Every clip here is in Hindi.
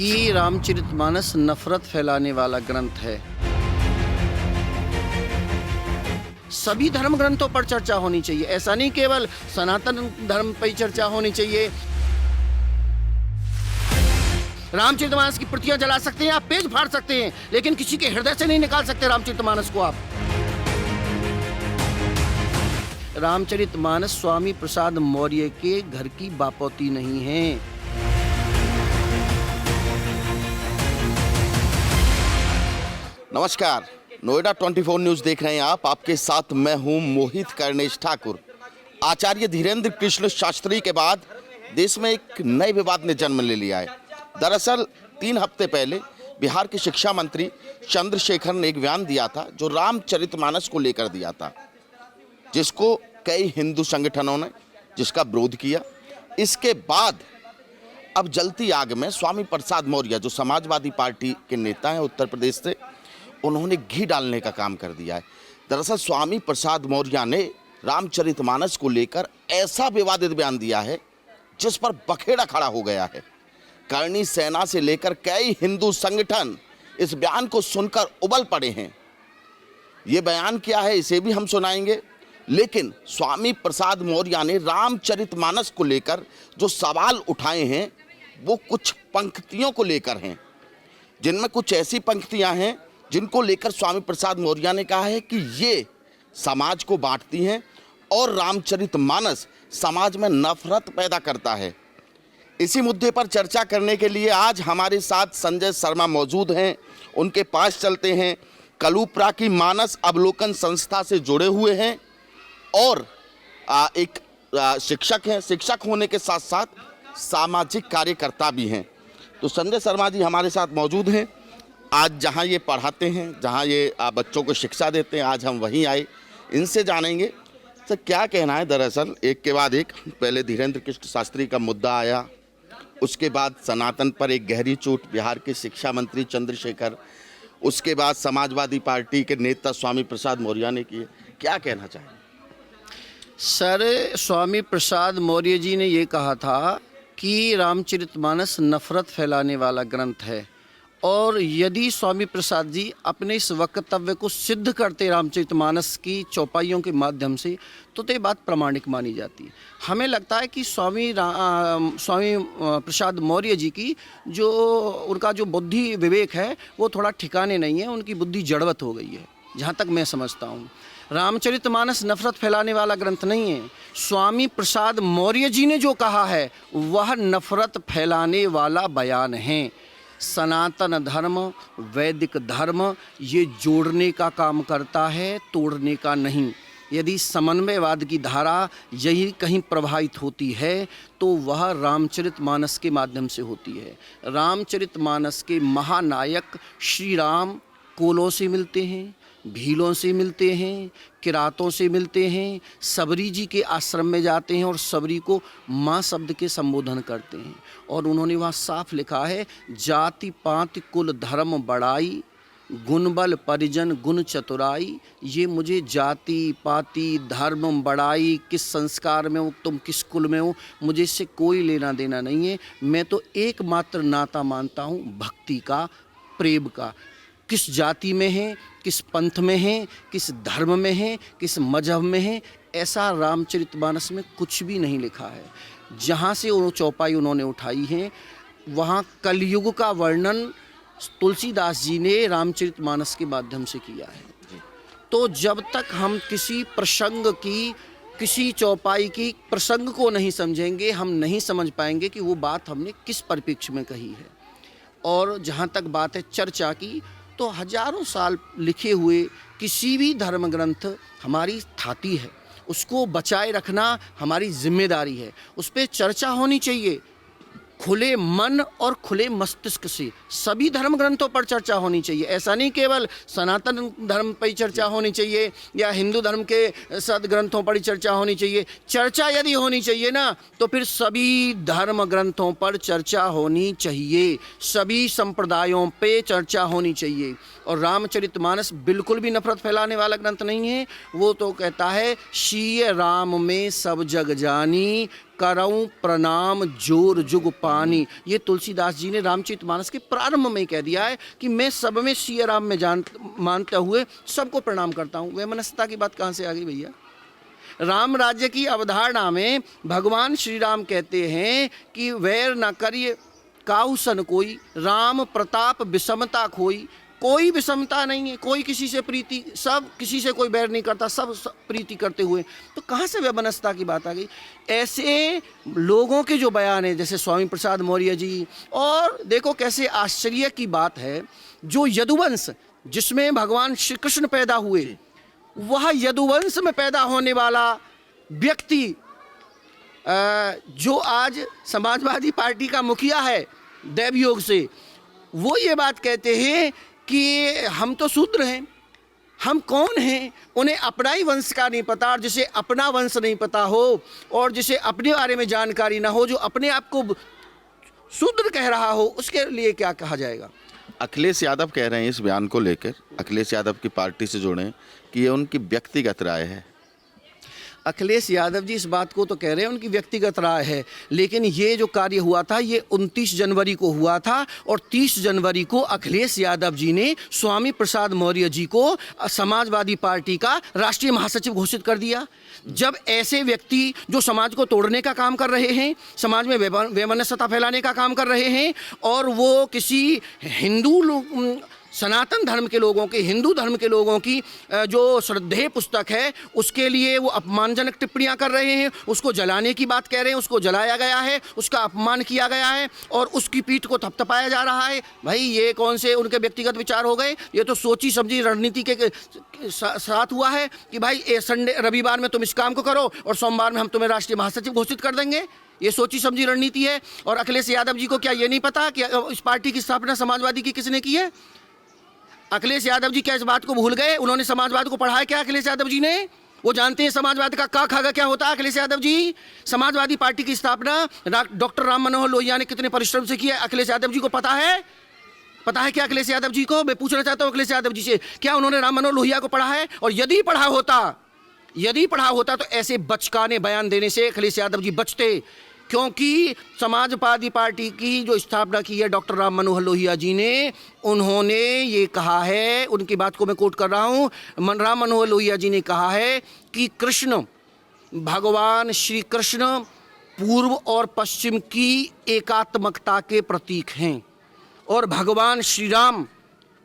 कि रामचरितमानस नफरत फैलाने वाला ग्रंथ है। सभी धर्म ग्रंथों पर चर्चा होनी चाहिए, ऐसा नहीं केवल सनातन धर्म पर ही चर्चा होनी चाहिए। रामचरितमानस की प्रतियां जला सकते हैं, आप पेज फाड़ सकते हैं, लेकिन किसी के हृदय से नहीं निकाल सकते रामचरितमानस को आप। रामचरितमानस स्वामी प्रसाद मौर्य के घर की बापौती नहीं है। नमस्कार, नोएडा 24 न्यूज देख रहे हैं आप। आपके साथ मैं हूं मोहित कर्णेश ठाकुर। आचार्य धीरेन्द्र कृष्ण शास्त्री के बाद देश में एक नए विवाद ने जन्म ले लिया है। दरअसल 3 हफ्ते पहले बिहार के शिक्षा मंत्री चंद्रशेखर ने एक बयान दिया था जो रामचरितमानस को लेकर दिया था, जिसको कई हिंदू संगठनों ने जिसका विरोध किया। इसके बाद अब जलती आग में स्वामी प्रसाद मौर्य जो समाजवादी पार्टी के नेता हैं उत्तर प्रदेश से, उन्होंने घी डालने का काम कर दिया है। दरअसल स्वामी प्रसाद मौर्य ने रामचरितमानस को लेकर ऐसा विवादित बयान दिया है जिस पर बखेड़ा खड़ा हो गया है। करणी सेना से लेकर कई हिंदू संगठन इस बयान को सुनकर उबल पड़े हैं। ये बयान क्या है इसे भी हम सुनाएंगे, लेकिन स्वामी प्रसाद मौर्य ने रामचरितमानस को लेकर जो सवाल उठाए हैं वो कुछ पंक्तियों को लेकर हैं, जिनमें कुछ ऐसी पंक्तियां हैं जिनको लेकर स्वामी प्रसाद मौर्य ने कहा है कि ये समाज को बांटती हैं और रामचरितमानस समाज में नफरत पैदा करता है। इसी मुद्दे पर चर्चा करने के लिए आज हमारे साथ संजय शर्मा मौजूद हैं। उनके पास चलते हैं। कलुप्रा की मानस अवलोकन संस्था से जुड़े हुए हैं और एक शिक्षक हैं। शिक्षक होने के साथ साथ सामाजिक कार्यकर्ता भी हैं। तो संजय शर्मा जी हमारे साथ मौजूद हैं। आज जहां ये पढ़ाते हैं, जहां ये बच्चों को शिक्षा देते हैं, आज हम वहीं आए, इनसे जानेंगे सर क्या कहना है। दरअसल एक के बाद एक, पहले धीरेन्द्र कृष्ण शास्त्री का मुद्दा आया, उसके बाद सनातन पर एक गहरी चोट बिहार के शिक्षा मंत्री चंद्रशेखर, उसके बाद समाजवादी पार्टी के नेता स्वामी प्रसाद मौर्य ने किए। क्या कहना चाहें सर? स्वामी प्रसाद मौर्य जी ने ये कहा था कि रामचरितमानस नफरत फैलाने वाला ग्रंथ है, और यदि स्वामी प्रसाद जी अपने इस वक्तव्य को सिद्ध करते रामचरितमानस की चौपाइयों के माध्यम से, तो ये बात प्रामाणिक मानी जाती है। हमें लगता है कि स्वामी प्रसाद मौर्य जी की उनका जो बुद्धि विवेक है वो थोड़ा ठिकाने नहीं है, उनकी बुद्धि जड़वत हो गई है, जहाँ तक मैं समझता हूँ। रामचरितमानस नफरत फैलाने वाला ग्रंथ नहीं है। स्वामी प्रसाद मौर्य जी ने जो कहा है वह नफरत फैलाने वाला बयान है। सनातन धर्म, वैदिक धर्म ये जोड़ने का काम करता है, तोड़ने का नहीं। यदि समन्वयवाद की धारा यही कहीं प्रभावित होती है तो वह रामचरितमानस के माध्यम से होती है। रामचरितमानस के महानायक श्री राम कोलों से मिलते हैं, भीलों से मिलते हैं, किरातों से मिलते हैं, सबरी जी के आश्रम में जाते हैं और सबरी को माँ शब्द के संबोधन करते हैं। और उन्होंने वहाँ साफ लिखा है, जाति पाति कुल धर्म बड़ाई, गुण बल परिजन गुण चतुराई। ये मुझे जाति पाति धर्म बड़ाई, किस संस्कार में हो, तुम किस कुल में हो, मुझे इससे कोई लेना देना नहीं है। मैं तो एकमात्र नाता मानता हूँ भक्ति का, प्रेम का। किस जाति में है, किस पंथ में है, किस धर्म में है, किस मजहब में है, ऐसा रामचरितमानस में कुछ भी नहीं लिखा है। जहाँ से वो चौपाई उन्होंने उठाई है वहाँ कलयुग का वर्णन तुलसीदास जी ने रामचरितमानस के माध्यम से किया है। तो जब तक हम किसी प्रसंग की, किसी चौपाई की प्रसंग को नहीं समझेंगे, हम नहीं समझ पाएंगे कि वो बात हमने किस परिप्रेक्ष्य में कही है। और जहाँ तक बात है चर्चा की, तो हजारों साल लिखे हुए किसी भी धर्म ग्रंथ हमारी थाती है, उसको बचाए रखना हमारी जिम्मेदारी है। उस पर चर्चा होनी चाहिए खुले मन और खुले मस्तिष्क से। सभी धर्म ग्रंथों पर चर्चा होनी चाहिए, ऐसा नहीं केवल सनातन धर्म पर ही चर्चा होनी चाहिए या हिंदू धर्म के सदग्रंथों पर ही चर्चा होनी चाहिए। चर्चा यदि होनी चाहिए ना, तो फिर सभी धर्म ग्रंथों पर चर्चा होनी चाहिए, सभी संप्रदायों पे चर्चा होनी चाहिए। और रामचरितमानस बिल्कुल भी नफरत फैलाने वाला ग्रंथ नहीं है। वो तो कहता है, शीय राम में सब जग जानी, करऊं प्रणाम जोर जुग पानी। ये तुलसीदास जी ने रामचरितमानस के प्रारंभ में ही कह दिया है कि मैं सब में सिया राम में मानते हुए सबको प्रणाम करता हूँ। वैमनस्यता की बात कहाँ से आ गई भैया? राम राज्य की अवधारणा में भगवान श्री राम कहते हैं कि वैर न करिए काहू सन कोई, राम प्रताप विषमता खोई। कोई विषमता नहीं है, कोई किसी से प्रीति, सब किसी से कोई बैर नहीं करता, सब प्रीति करते हुए। तो कहाँ से वैमनस्यता की बात आ गई? ऐसे लोगों के जो बयान है जैसे स्वामी प्रसाद मौर्य जी, और देखो कैसे आश्चर्य की बात है, जो यदुवंश जिसमें भगवान श्री कृष्ण पैदा हुए, वह यदुवंश में पैदा होने वाला व्यक्ति जो आज समाजवादी पार्टी का मुखिया है दैवयोग से, वो ये बात कहते हैं कि हम तो शूद्र हैं, हम कौन हैं, उन्हें अपना ही वंश का नहीं पता, और जिसे अपना वंश नहीं पता हो और जिसे अपने बारे में जानकारी ना हो, जो अपने आप को शूद्र कह रहा हो, उसके लिए क्या कहा जाएगा? अखिलेश यादव कह रहे हैं इस बयान को लेकर, अखिलेश यादव की पार्टी से जुड़े, कि ये उनकी व्यक्तिगत राय है। अखिलेश यादव जी इस बात को तो कह रहे हैं उनकी व्यक्तिगत राय है, लेकिन ये जो कार्य हुआ था ये 29 जनवरी को हुआ था, और 30 जनवरी को अखिलेश यादव जी ने स्वामी प्रसाद मौर्य जी को समाजवादी पार्टी का राष्ट्रीय महासचिव घोषित कर दिया। जब ऐसे व्यक्ति जो समाज को तोड़ने का काम कर रहे हैं, समाज में वैमनस्यता फैलाने का काम कर रहे हैं, और वो किसी हिंदू सनातन धर्म के लोगों की, हिंदू धर्म के लोगों की जो श्रद्धेय पुस्तक है उसके लिए वो अपमानजनक टिप्पणियां कर रहे हैं, उसको जलाने की बात कह रहे हैं, उसको जलाया गया है, उसका अपमान किया गया है और उसकी पीठ को थपथपाया जा रहा है। भाई ये कौन से उनके व्यक्तिगत विचार हो गए? ये तो सोची समझी रणनीति के साथ हुआ है कि भाई संडे रविवार में तुम इस काम को करो और सोमवार में हम तुम्हें राष्ट्रीय महासचिव घोषित कर देंगे। ये सोची समझी रणनीति है। और अखिलेश यादव जी को क्या ये नहीं पता कि इस पार्टी की स्थापना समाजवादी की किसने की है? अखिलेश यादव जी क्या इस बात को भूल गए? उन्होंने समाजवाद को पढ़ा है क्या अखिलेश यादव जी ने? वो जानते हैं समाजवाद का खागा क्या होता है? अखिलेश यादव जी, समाजवादी पार्टी की स्थापना डॉक्टर राम मनोहर लोहिया ने कितने परिश्रम से की है, अखिलेश यादव जी को पता है? पता है क्या अखिलेश यादव जी को? मैं पूछना चाहता हूं अखिलेश यादव जी से, क्या उन्होंने राम मनोहर लोहिया को पढ़ा है? और यदि पढ़ा होता तो ऐसे बचकाने बयान देने से अखिलेश यादव जी बचते, क्योंकि समाजवादी पार्टी की जो स्थापना की है डॉक्टर राम मनोहर लोहिया जी ने, उन्होंने ये कहा है, उनकी बात को मैं कोट कर रहा हूँ, राम मनोहर लोहिया जी ने कहा है कि कृष्ण, भगवान श्री कृष्ण पूर्व और पश्चिम की एकात्मकता के प्रतीक हैं, और भगवान श्री राम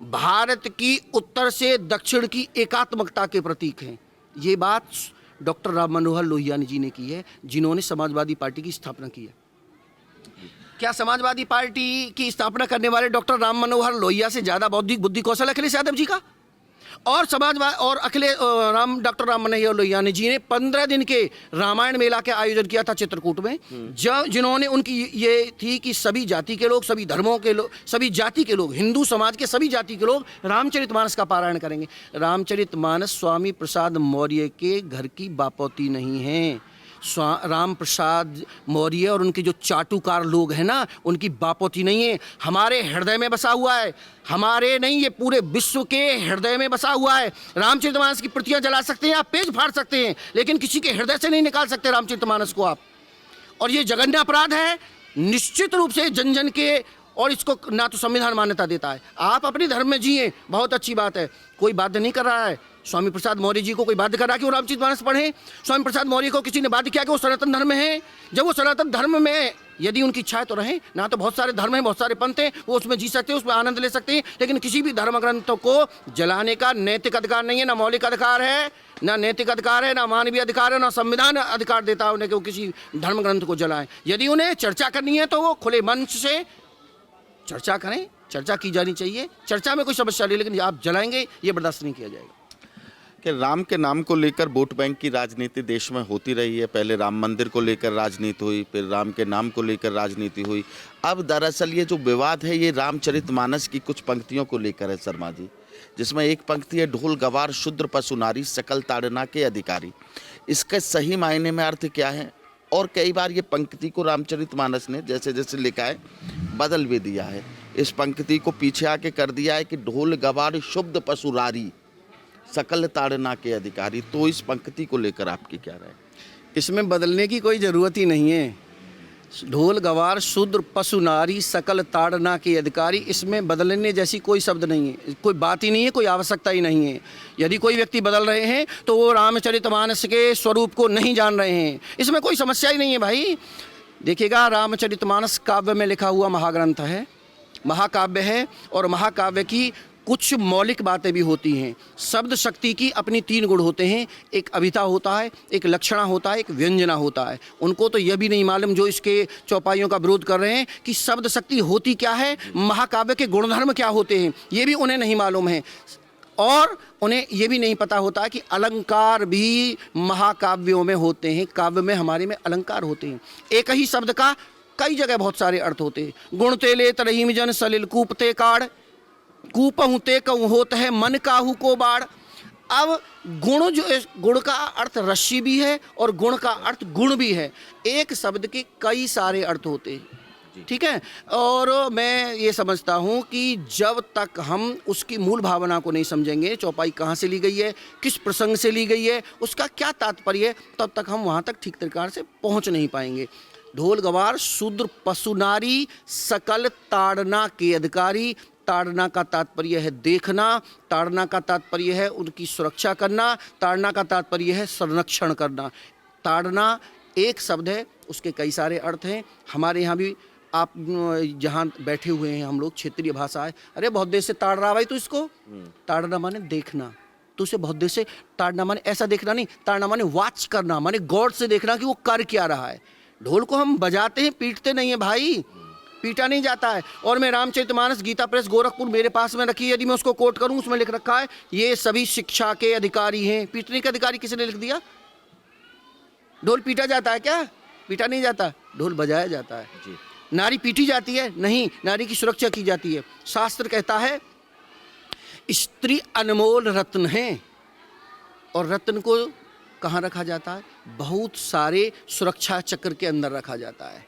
भारत की उत्तर से दक्षिण की एकात्मकता के प्रतीक हैं। ये बात डॉक्टर राम मनोहर लोहिया जी ने की है, जिन्होंने समाजवादी पार्टी की स्थापना की है। क्या समाजवादी पार्टी की स्थापना करने वाले डॉक्टर राम मनोहर लोहिया से ज्यादा बौद्धिक बुद्धि कौशल अखिलेश यादव जी का? और डॉक्टर राम मनोहर लोहिया जी ने 15 दिन के रामायण मेला के आयोजन किया था चित्रकूट में, जिन्होंने उनकी ये थी कि सभी जाति के लोग, सभी धर्मों के लोग, सभी जाति के लोग, हिंदू समाज के सभी जाति के लोग रामचरितमानस का पारायण करेंगे। रामचरितमानस स्वामी प्रसाद मौर्य के घर की बापौती नहीं है। राम प्रसाद मौर्य और उनके जो चाटुकार लोग हैं ना, उनकी बापौती नहीं है, हमारे हृदय में बसा हुआ है। हमारे नहीं, ये पूरे विश्व के हृदय में बसा हुआ है। रामचरितमानस की प्रतियां जला सकते हैं आप, पेज फाड़ सकते हैं, लेकिन किसी के हृदय से नहीं निकाल सकते रामचरितमानस को आप। और ये जघन्य अपराध है निश्चित रूप से जन जन के, और इसको ना तो संविधान मान्यता देता है। आप अपने धर्म में जिए, बहुत अच्छी बात है, कोई बाध्य नहीं कर रहा है। स्वामी प्रसाद मौर्य जी को कोई बाध्य कर रहा है कि वो रामचरितमानस पढ़ें? स्वामी प्रसाद मौर्य को किसी ने बाध्य किया कि वो सनातन धर्म में है? जब वो सनातन धर्म में यदि उनकी इच्छा है तो रहें, ना तो बहुत सारे धर्म हैं, बहुत सारे पंथ हैं, वो उसमें जी सकते हैं, उसमें आनंद ले सकते हैं, लेकिन किसी भी धर्म ग्रंथों को जलाने का नैतिक अधिकार नहीं है, ना मौलिक अधिकार है, ना नैतिक अधिकार है, ना मानवीय अधिकार है, ना संविधान अधिकार देता है उन्हें कि वो किसी धर्म ग्रंथ को जलाएं। यदि उन्हें चर्चा करनी है तो वो खुले मंच से चर्चा करें, चर्चा की जानी चाहिए, चर्चा में कोई समस्या नहीं, लेकिन आप जलाएंगे ये बर्दाश्त नहीं किया जाएगा। कि राम के नाम को लेकर वोट बैंक की राजनीति देश में होती रही है। पहले राम मंदिर को लेकर राजनीति हुई, फिर राम के नाम को लेकर राजनीति हुई। अब दरअसल ये जो विवाद है ये रामचरितमानस की कुछ पंक्तियों को लेकर है शर्मा जी, जिसमें एक पंक्ति है, ढोल गवार शूद्र पशु नारी सकल ताड़ना के अधिकारी। इसका सही मायने में अर्थ क्या है? और कई बार ये पंक्ति को रामचरितमानस ने जैसे जैसे लिखा है बदल भी दिया है। इस पंक्ति को पीछे आके कर दिया है कि ढोल गवार शुद्ध पशुरारी सकल ताड़ना के अधिकारी। तो इस पंक्ति को लेकर आपकी क्या राय? इसमें बदलने की कोई ज़रूरत ही नहीं है। ढोल गवार शूद्र पशु नारी सकल ताड़ना के अधिकारी, इसमें बदलने जैसी कोई शब्द नहीं है, कोई बात ही नहीं है, कोई आवश्यकता ही नहीं है। यदि कोई व्यक्ति बदल रहे हैं तो वो रामचरितमानस के स्वरूप को नहीं जान रहे हैं, इसमें कोई समस्या ही नहीं है भाई। देखिएगा, रामचरितमानस काव्य में लिखा हुआ महाग्रंथ है, महाकाव्य है, और महाकाव्य की कुछ मौलिक बातें भी होती हैं। शब्द शक्ति की अपनी 3 गुण होते हैं, एक अभिता होता है, एक लक्षणा होता है, एक व्यंजना होता है। उनको तो यह भी नहीं मालूम जो इसके चौपाइयों का विरोध कर रहे हैं कि शब्द शक्ति होती क्या है, महाकाव्य के गुणधर्म क्या होते हैं, ये भी उन्हें नहीं मालूम है। और उन्हें ये भी नहीं पता होता कि अलंकार भी महाकाव्यों में होते हैं, काव्य में हमारे में अलंकार होते हैं। एक ही शब्द का कई जगह बहुत सारे अर्थ होते हैं। गुण ते ले तरहीम जन सलिल कूपते काड़, कूपहूँ ते कहूँ होत है मन काहू को बाढ़। अब गुण जो गुण का अर्थ रस्सी भी है और गुण का अर्थ गुण भी है। एक शब्द के कई सारे अर्थ होते हैं, ठीक है। और मैं ये समझता हूँ कि जब तक हम उसकी मूल भावना को नहीं समझेंगे, चौपाई कहाँ से ली गई है, किस प्रसंग से ली गई है, उसका क्या तात्पर्य है, तब तक हम वहाँ तक ठीक प्रकार से पहुँच नहीं पाएंगे। ढोल गवार शूद्र पशु नारी सकल ताड़ना के अधिकारी। ताड़ना का तात्पर्य है देखना, ताड़ना का तात्पर्य है उनकी सुरक्षा करना, ताड़ना का तात्पर्य है संरक्षण करना। ताड़ना एक शब्द है, उसके कई सारे अर्थ हैं। हमारे यहाँ भी आप जहाँ बैठे हुए हैं हम लोग, क्षेत्रीय भाषा है, अरे बहुत देर से ताड़ रहा भाई तू इसको। ताड़ना माने देखना, तो उसे बहुत देर से ताड़ना माने ऐसा देखना नहीं, ताड़ना माने वॉच करना, माने गौर से देखना कि वो कर क्या रहा है। ढोल को हम बजाते हैं, पीटते नहीं है भाई, पीटा नहीं जाता है। और मैं रामचरितमानस गीता प्रेस गोरखपुर मेरे पास में रखी है, यदि मैं उसको कोट करूं, उसमें लिख रखा है ये सभी शिक्षा के अधिकारी हैं। पीटने के अधिकारी किसने लिख दिया? ढोल पीटा जाता है क्या? पीटा नहीं जाता, ढोल बजाया जाता है जी। नारी पीटी जाती है? नहीं, नारी की सुरक्षा की जाती है। शास्त्र कहता है स्त्री अनमोल रत्न है, और रत्न को कहाँ रखा जाता है? बहुत सारे सुरक्षा चक्र के अंदर रखा जाता है,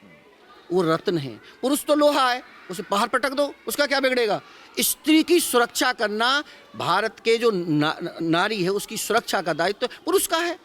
वो रत्न है। पुरुष तो लोहा है, उसे बाहर पटक दो, उसका क्या बिगड़ेगा? स्त्री की सुरक्षा करना, भारत के जो नारी है उसकी सुरक्षा का दायित्व पुरुष का है।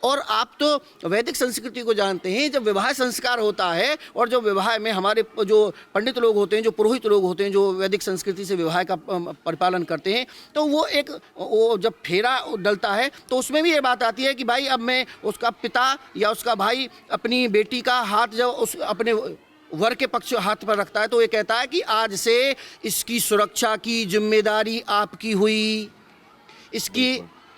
और आप तो वैदिक संस्कृति को जानते हैं, जब विवाह संस्कार होता है और जो विवाह में हमारे जो पंडित लोग होते हैं, जो पुरोहित लोग होते हैं, जो वैदिक संस्कृति से विवाह का परिपालन करते हैं, तो वो जब फेरा डलता है तो उसमें भी ये बात आती है कि भाई अब मैं उसका पिता या उसका भाई अपनी बेटी का हाथ जब उस अपने वर के पक्ष हाथ पर रखता है तो ये कहता है कि आज से इसकी सुरक्षा की जिम्मेदारी आपकी हुई। इसकी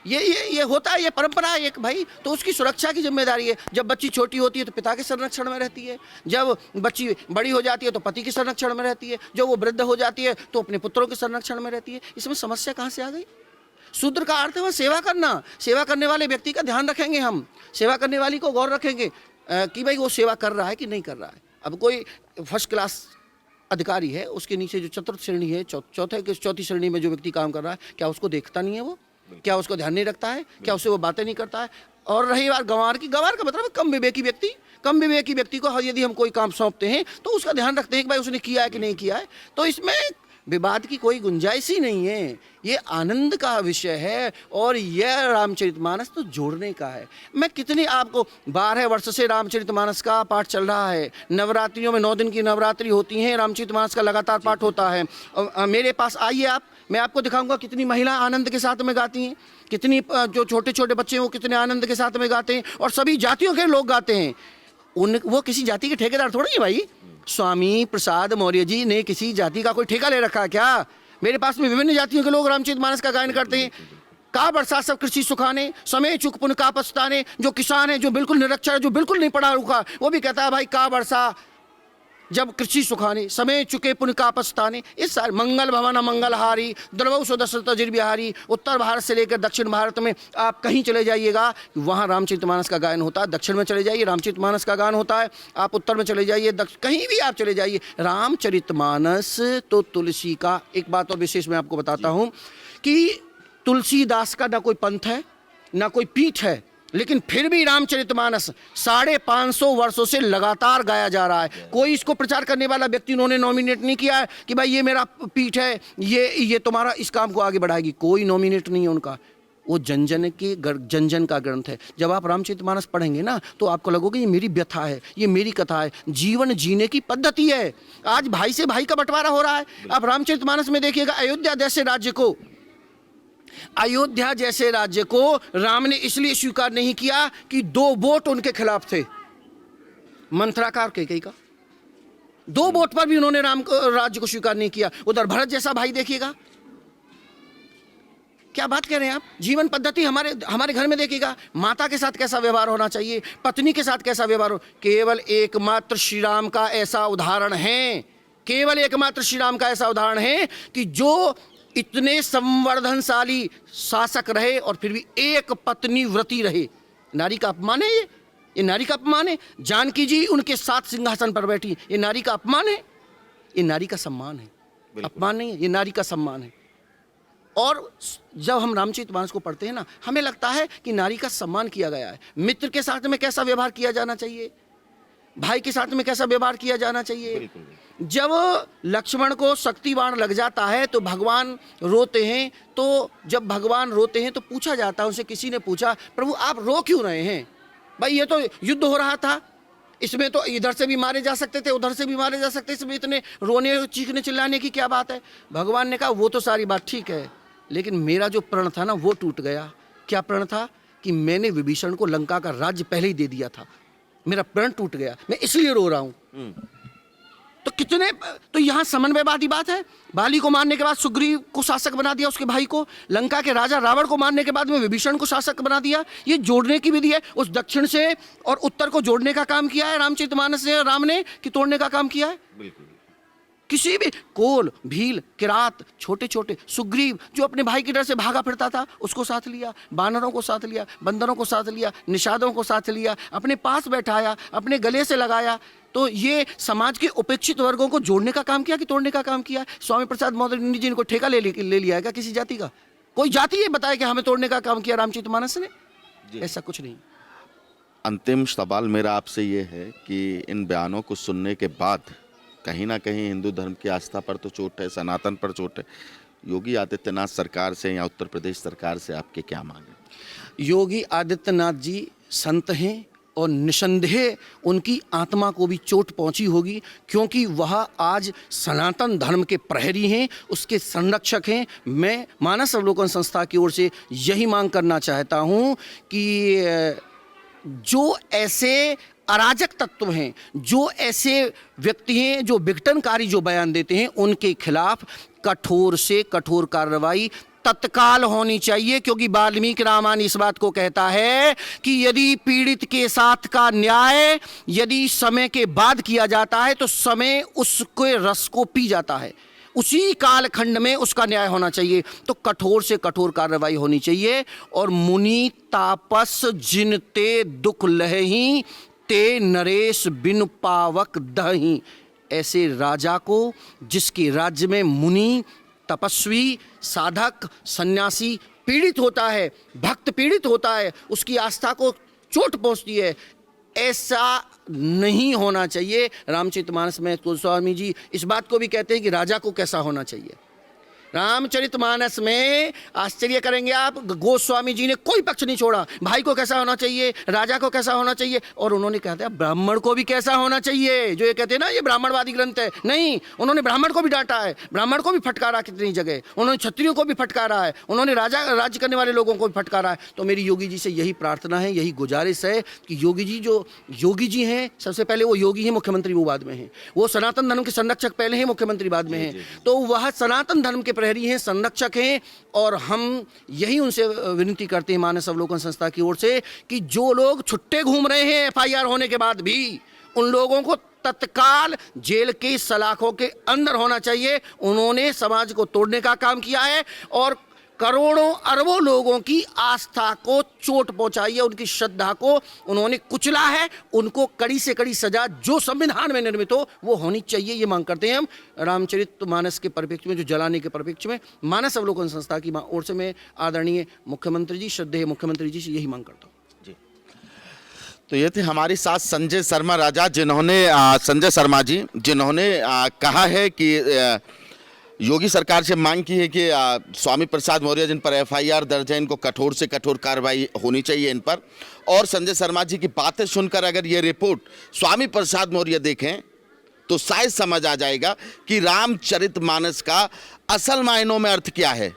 ये होता है, ये परंपरा है एक भाई, तो उसकी सुरक्षा की जिम्मेदारी है। जब बच्ची छोटी होती है तो पिता के संरक्षण में रहती है, जब बच्ची बड़ी हो जाती है तो पति के संरक्षण में रहती है, जब वो वृद्ध हो जाती है तो अपने पुत्रों के संरक्षण में रहती है। इसमें समस्या कहाँ से आ गई? शूद्र का अर्थ है वह सेवा करना, सेवा करने वाले व्यक्ति का ध्यान रखेंगे हम, सेवा करने वाली को गौर रखेंगे कि भाई वो सेवा कर रहा है कि नहीं कर रहा है। अब कोई फर्स्ट क्लास अधिकारी है, उसके नीचे जो चतुर्थ श्रेणी है, चौथी श्रेणी में जो व्यक्ति काम कर रहा है, क्या उसको देखता नहीं है? वो क्या उसको ध्यान नहीं रखता है? क्या उससे वो बातें नहीं करता है? और रही बात गंवार की, गंवार का मतलब कम विवेकी व्यक्ति। कम विवेकी व्यक्ति को यदि हम कोई काम सौंपते हैं तो उसका ध्यान रखते हैं कि भाई उसने किया है कि नहीं किया है। तो इसमें विवाद की कोई गुंजाइश ही नहीं है, ये आनंद का विषय है और यह रामचरितमानस तो जोड़ने का है। मैं कितनी आपको 12 वर्ष से रामचरितमानस का पाठ चल रहा है, नवरात्रियों में 9 दिन की नवरात्रि होती हैं, रामचरितमानस का लगातार पाठ होता है। मेरे पास आइए आप, मैं आपको दिखाऊंगा कितनी महिला आनंद के साथ में गाती हैं, कितनी जो छोटे छोटे बच्चे हैं वो कितने आनंद के साथ में गाते हैं, और सभी जातियों के लोग गाते हैं। वो किसी जाति के ठेकेदार थोड़ी है भाई। स्वामी प्रसाद मौर्य जी ने किसी जाति का कोई ठेका ले रखा है क्या? मेरे पास में विभिन्न जातियों के लोग रामचरितमानस का गायन करते हैं। का बरसा सब कृषि सुखाने, समय चुक पुन का पछताने। जो किसान है, जो बिल्कुल निरक्षर है, जो बिल्कुल नहीं पढ़ा रुखा, वो भी कहता है भाई का बरसा जब कृषि सुखाने, समय चुके पुन का पछताने। इस साल मंगल भवन मंगलहारी, द्रवौ सो दशरथ जिर बिहारी। उत्तर भारत से लेकर दक्षिण भारत में आप कहीं चले जाइएगा, वहाँ रामचरितमानस का गायन होता है। दक्षिण में चले जाइए, रामचरितमानस का गायन होता है। आप उत्तर में चले जाइए, कहीं भी आप चले जाइए, रामचरितमानस तो तुलसी का। एक बात और विशेष मैं आपको बताता हूँ कि तुलसीदास का ना कोई पंथ है, ना कोई पीठ है, लेकिन फिर भी रामचरितमानस 550 वर्षों से लगातार गाया जा रहा है। कोई इसको प्रचार करने वाला व्यक्ति उन्होंने नॉमिनेट नहीं किया है कि भाई ये मेरा पीठ है, ये तुम्हारा इस काम को आगे बढ़ाएगी। कोई नॉमिनेट नहीं है उनका। वो जन जन का ग्रंथ है। जब आप रामचरितमानस पढ़ेंगे ना तो आपको लगोगे ये मेरी व्यथा है, ये मेरी कथा है, जीवन जीने की पद्धति है। आज भाई से भाई का बंटवारा हो रहा है। आप रामचरितमानस में देखिएगा, अयोध्या जैसे राज्य को राम ने इसलिए स्वीकार नहीं किया कि 2 वोट उनके खिलाफ थे, मंथरा का और कैकेयी का। 2 वोट पर भी उन्होंने राम को राज्य को स्वीकार नहीं किया। उधर भरत जैसा भाई देखिएगा, क्या बात कह रहे हैं आप। जीवन पद्धति हमारे घर में देखिएगा, माता के साथ कैसा व्यवहार होना चाहिए, पत्नी के साथ कैसा व्यवहार हो। केवल एकमात्र श्री राम का ऐसा उदाहरण है, केवल एकमात्र श्री राम का ऐसा उदाहरण है कि जो इतने संवर्धनशाली शासक रहे और फिर भी एक पत्नी व्रती रहे। नारी का अपमान है ये नारी का अपमान है। जानकी जी उनके साथ सिंहासन पर बैठी, ये नारी का अपमान है, ये नारी का सम्मान है, अपमान नहीं है, ये नारी का सम्मान है। और जब हम रामचरितमानस को पढ़ते हैं ना, हमें लगता है कि नारी का सम्मान किया गया है। मित्र के साथ में कैसा व्यवहार किया जाना चाहिए, भाई के साथ में कैसा व्यवहार किया जाना चाहिए। जब लक्ष्मण को शक्ति बाण लग जाता है तो भगवान रोते हैं, तो जब भगवान रोते हैं तो पूछा जाता है, उनसे किसी ने पूछा, प्रभु आप रो क्यों रहे हैं? भाई ये तो युद्ध हो रहा था, इसमें तो इधर से भी मारे जा सकते थे, उधर से भी मारे जा सकते, इसमें इतने रोने चीखने चिल्लाने की क्या बात है? भगवान ने कहा वो तो सारी बात ठीक है, लेकिन मेरा जो प्रण था ना वो टूट गया। क्या प्रण था? कि मैंने विभीषण को लंका का राज्य पहले ही दे दिया था, मेरा प्रण टूट गया, मैं इसलिए रो रहा हूं। तो यहां समन्वयवादी बात है। बाली को मारने के बाद सुग्रीव को शासक बना दिया, उसके भाई को। लंका के राजा रावण को मारने के बाद में विभीषण को शासक बना दिया। ये जोड़ने की विधि है। उस दक्षिण से और उत्तर को जोड़ने का काम किया है रामचरितमानस से राम ने, कि तोड़ने का काम किया है? बिल्कुल। किसी भी कोल, भील, किरात, छोटे छोटे, सुग्रीव जो अपने भाई के डर से भागा फिरता था उसको साथ लिया, बानरों को साथ लिया, बंदरों को साथ लिया, निषादों को साथ लिया, अपने पास बैठाया, अपने गले से लगाया। तो ये समाज के उपेक्षित वर्गों को जोड़ने का काम किया कि तोड़ने का काम किया? स्वामी प्रसाद मौर्य जी ने को ठेका ले लिया है क्या किसी जाति का? कोई जाति ये बताया कि हमें तोड़ने का काम किया रामचरितमानस ने? ऐसा कुछ नहीं। अंतिम सवाल मेरा आपसे ये है कि इन बयानों को सुनने के बाद कहीं ना कहीं हिंदू धर्म की आस्था पर तो चोट है, सनातन पर चोट है। योगी आदित्यनाथ सरकार से या उत्तर प्रदेश सरकार से आपके क्या मांग है? योगी आदित्यनाथ जी संत हैं और निसंदेह उनकी आत्मा को भी चोट पहुंची होगी, क्योंकि वह आज सनातन धर्म के प्रहरी हैं, उसके संरक्षक हैं। मैं मानस अवलोकन संस्था की ओर से यही मांग करना चाहता हूं कि जो ऐसे अराजक तत्व हैं, जो ऐसे व्यक्ति हैं जो विघटनकारी जो बयान देते हैं, उनके खिलाफ कठोर से कठोर कार्रवाई तत्काल होनी चाहिए। क्योंकि वाल्मीकि रामायण इस बात को कहता है कि यदि पीड़ित के साथ का न्याय यदि समय के बाद किया जाता है तो समय उसके रस को पी जाता है, उसी कालखंड में उसका न्याय होना चाहिए। तो कठोर से कठोर कार्रवाई होनी चाहिए। और मुनि तापस जिन ते दुख लहही ते नरेश बिन पावक दही। ऐसे राजा को, जिसके राज्य में मुनि, तपस्वी, साधक, सन्यासी पीड़ित होता है, भक्त पीड़ित होता है, उसकी आस्था को चोट पहुंचती है, ऐसा नहीं होना चाहिए। रामचरितमानस में गोस्वामी जी इस बात को भी कहते हैं कि राजा को कैसा होना चाहिए। रामचरितमानस में आश्चर्य करेंगे आप, गोस्वामी जी ने कोई पक्ष नहीं छोड़ा। भाई को कैसा होना चाहिए, राजा को कैसा होना चाहिए, और उन्होंने कहते हैं ब्राह्मण को भी कैसा होना चाहिए। जो ये कहते हैं ना ये ब्राह्मणवादी ग्रंथ है, नहीं, उन्होंने ब्राह्मण को भी डांटा है, ब्राह्मण को भी फटकारा कितनी जगह, उन्होंने क्षत्रियों को भी फटकारा है, उन्होंने राज्य करने वाले लोगों को भी फटकारा है। तो मेरी योगी जी से यही प्रार्थना है, यही गुजारिश है कि योगी जी जो योगी जी हैं, सबसे पहले वो योगी हैं, मुख्यमंत्री वो बाद में हैं। वो सनातन धर्म के संरक्षक पहले हैं, मुख्यमंत्री बाद में हैं। तो वह सनातन धर्म के प्रहरी हैं, संरक्षक हैं। और हम यही उनसे विनती करते हैं मानस अवलोकन संस्था की ओर से कि जो लोग छुट्टे घूम रहे हैं FIR होने के बाद भी, उन लोगों को तत्काल जेल के सलाखों के अंदर होना चाहिए। उन्होंने समाज को तोड़ने का काम किया है और करोड़ों अरबों लोगों की आस्था को चोट पहुंचाई है, उनकी श्रद्धा को उन्होंने कुचला है। उनको कड़ी से कड़ी सजा जो संविधान में निर्मित हो वो होनी चाहिए, ये मांग करते हैं हम। रामचरितमानस के परिप्रेक्ष्य में, जो जलाने के परिप्रेक्ष्य में, मानस अवलोकन संस्था की ओर से मैं आदरणीय मुख्यमंत्री जी, श्रद्धेय मुख्यमंत्री जी से यही मांग करता हूँ जी। तो ये थे हमारे साथ संजय शर्मा राजा, जिन्होंने संजय शर्मा जी जिन्होंने कहा है कि योगी सरकार से मांग की है कि स्वामी प्रसाद मौर्य जिन पर एफआईआर दर्ज है इनको कठोर से कठोर कार्रवाई होनी चाहिए इन पर। और संजय शर्मा जी की बातें सुनकर अगर ये रिपोर्ट स्वामी प्रसाद मौर्य देखें तो शायद समझ आ जाएगा कि रामचरितमानस का असल मायनों में अर्थ क्या है।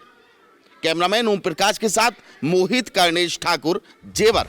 कैमरामैन ओम प्रकाश के साथ मोहित कर्णेश ठाकुर, जेवर।